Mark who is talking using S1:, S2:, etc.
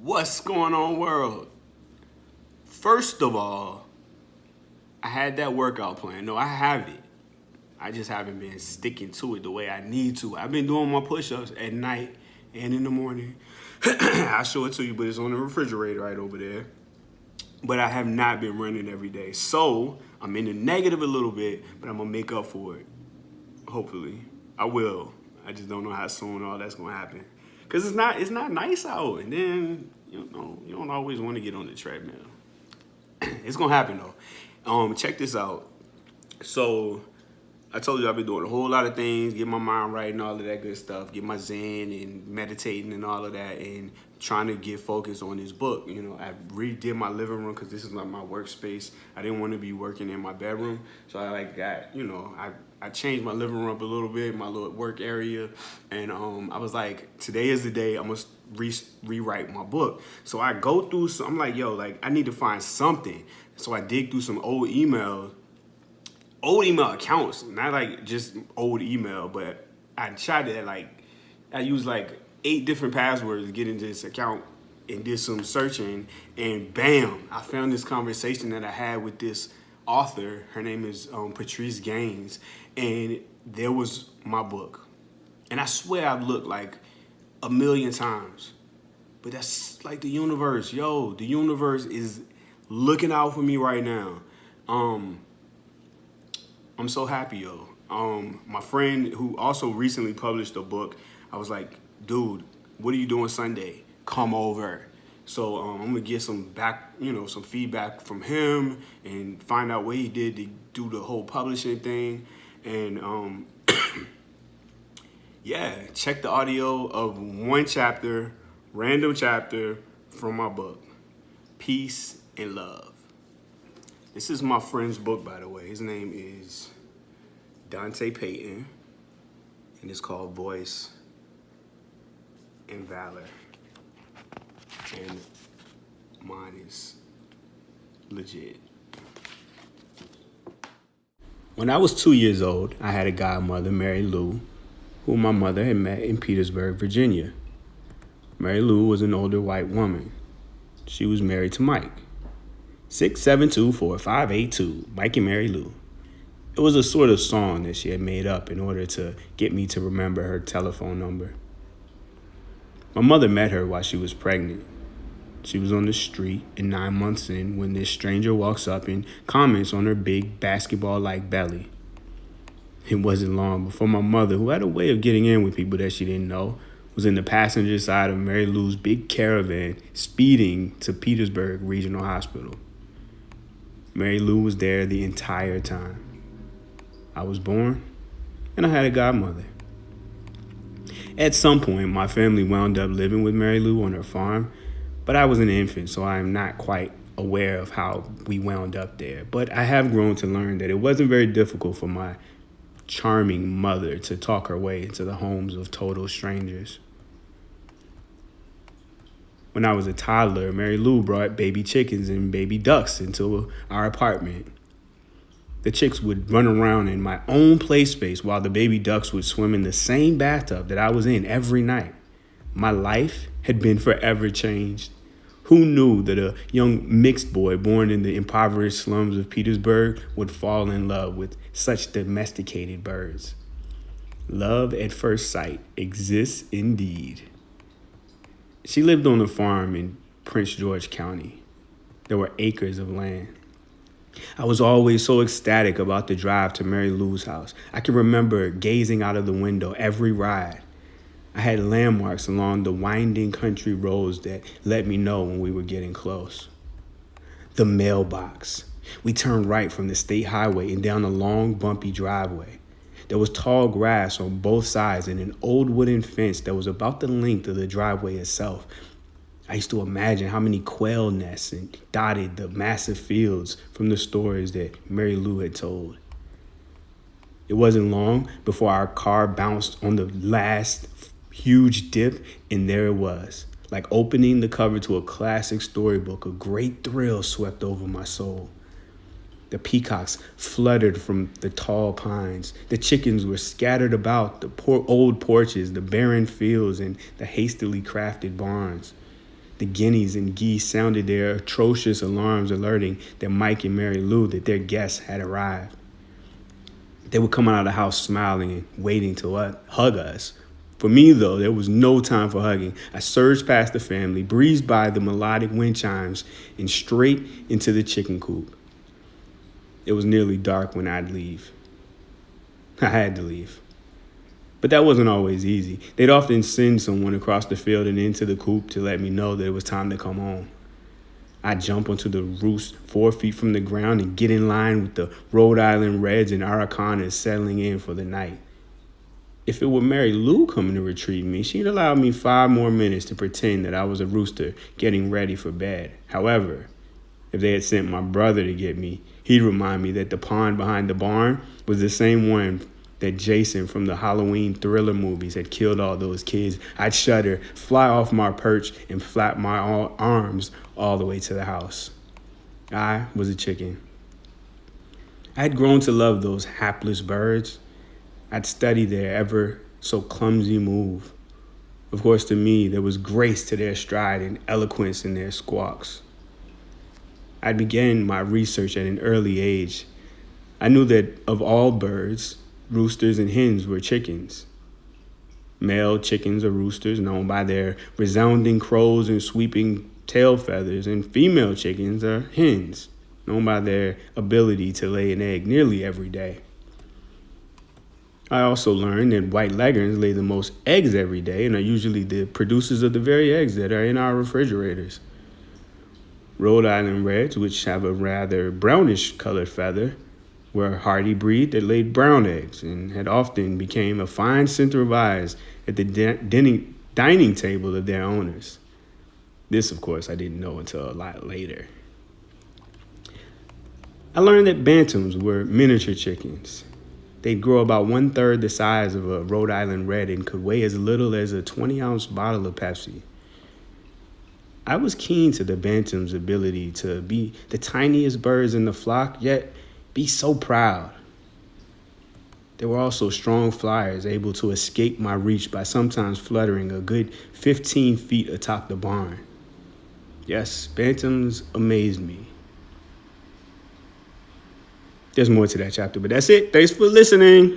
S1: What's going on, world? First of all, I had that workout plan. No, I have it. I just haven't been sticking to it the way I need to. I've been doing my push-ups at night and in the morning. I'll show it to you, but it's on the refrigerator right over there. But I have not been running every day. So I'm in the negative a little bit, but I'm gonna make up for it. Hopefully. I will. I just don't know how soon all that's gonna happen. Cause it's not nice out. And then, you don't always want to get on the treadmill. It's gonna happen though. Check this out. So I told you I've been doing a whole lot of things, get my mind right and all of that good stuff, get my zen and meditating and all of that, and trying to get focused on this book. I redid my living room because this is like my workspace. I didn't want to be working in my bedroom, so I changed my living room up a little bit, my little work area, and I was like, today is the day I'm gonna rewrite my book. So I go through I'm like, I need to find something. So I dig through some old email accounts, not like just old email, but I tried to I used 8 different passwords to get into this account and did some searching, and bam, I found this conversation that I had with this author. Her name is Patrice Gaines, and there was my book. And I swear I've looked like a million times, but that's like the universe. The universe is looking out for me right now. I'm so happy, my friend who also recently published a book, I was like, dude, what are you doing Sunday? Come over. So I'm gonna get some feedback from him and find out what he did to do the whole publishing thing. And check the audio of one chapter, random chapter from my book, Peace and Love. This is my friend's book, by the way. His name is Dante Payton, and it's called Voice and Valor. And mine is legit. When I was 2 years old, I had a godmother, Mary Lou, who my mother had met in Petersburg, Virginia. Mary Lou was an older white woman. She was married to Mike. 6724582, Mike and Mary Lou. It was a sort of song that she had made up in order to get me to remember her telephone number. My mother met her while she was pregnant. She was on the street and 9 months in when this stranger walks up and comments on her big basketball-like belly. It wasn't long before my mother, who had a way of getting in with people that she didn't know, was in the passenger side of Mary Lou's big caravan speeding to Petersburg Regional Hospital. Mary Lou was there the entire time. I was born, and I had a godmother. At some point, my family wound up living with Mary Lou on her farm, but I was an infant, so I am not quite aware of how we wound up there. But I have grown to learn that it wasn't very difficult for my charming mother to talk her way into the homes of total strangers. When I was a toddler, Mary Lou brought baby chickens and baby ducks into our apartment. The chicks would run around in my own play space while the baby ducks would swim in the same bathtub that I was in every night. My life had been forever changed. Who knew that a young mixed boy born in the impoverished slums of Petersburg would fall in love with such domesticated birds? Love at first sight exists indeed. She lived on a farm in Prince George County. There were acres of land. I was always so ecstatic about the drive to Mary Lou's house. I can remember gazing out of the window every ride. I had landmarks along the winding country roads that let me know when we were getting close. The mailbox. We turned right from the state highway and down a long, bumpy driveway. There was tall grass on both sides and an old wooden fence that was about the length of the driveway itself. I used to imagine how many quail nests dotted the massive fields from the stories that Mary Lou had told. It wasn't long before our car bounced on the last huge dip, and there it was. Like opening the cover to a classic storybook, a great thrill swept over my soul. The peacocks fluttered from the tall pines. The chickens were scattered about the old porches, the barren fields, and the hastily crafted barns. The guineas and geese sounded their atrocious alarms, alerting that Mike and Mary Lou that their guests had arrived. They would come out of the house smiling and waiting to hug us. For me, though, there was no time for hugging. I surged past the family, breezed by the melodic wind chimes, and straight into the chicken coop. It was nearly dark when I'd leave. I had to leave. But that wasn't always easy. They'd often send someone across the field and into the coop to let me know that it was time to come home. I'd jump onto the roost 4 feet from the ground and get in line with the Rhode Island Reds and Aracanas settling in for the night. If it were Mary Lou coming to retrieve me, she'd allow me 5 more minutes to pretend that I was a rooster getting ready for bed. However, if they had sent my brother to get me, he'd remind me that the pond behind the barn was the same one that Jason from the Halloween thriller movies had killed all those kids. I'd shudder, fly off my perch, and flap my arms all the way to the house. I was a chicken. I had grown to love those hapless birds. I'd study their ever so clumsy move. Of course, to me, there was grace to their stride and eloquence in their squawks. I began my research at an early age. I knew that of all birds, roosters and hens were chickens. Male chickens are roosters, known by their resounding crows and sweeping tail feathers, and female chickens are hens, known by their ability to lay an egg nearly every day. I also learned that white leghorns lay the most eggs every day and are usually the producers of the very eggs that are in our refrigerators. Rhode Island Reds, which have a rather brownish colored feather, were a hardy breed that laid brown eggs and had often became a fine center of eyes at the dining table of their owners. This, of course, I didn't know until a lot later. I learned that bantams were miniature chickens. They'd grow about 1/3 the size of a Rhode Island Red and could weigh as little as a 20-ounce bottle of Pepsi. I was keen to the bantam's ability to be the tiniest birds in the flock, yet be so proud. They were also strong flyers, able to escape my reach by sometimes fluttering a good 15 feet atop the barn. Yes, bantams amazed me. There's more to that chapter, but that's it. Thanks for listening.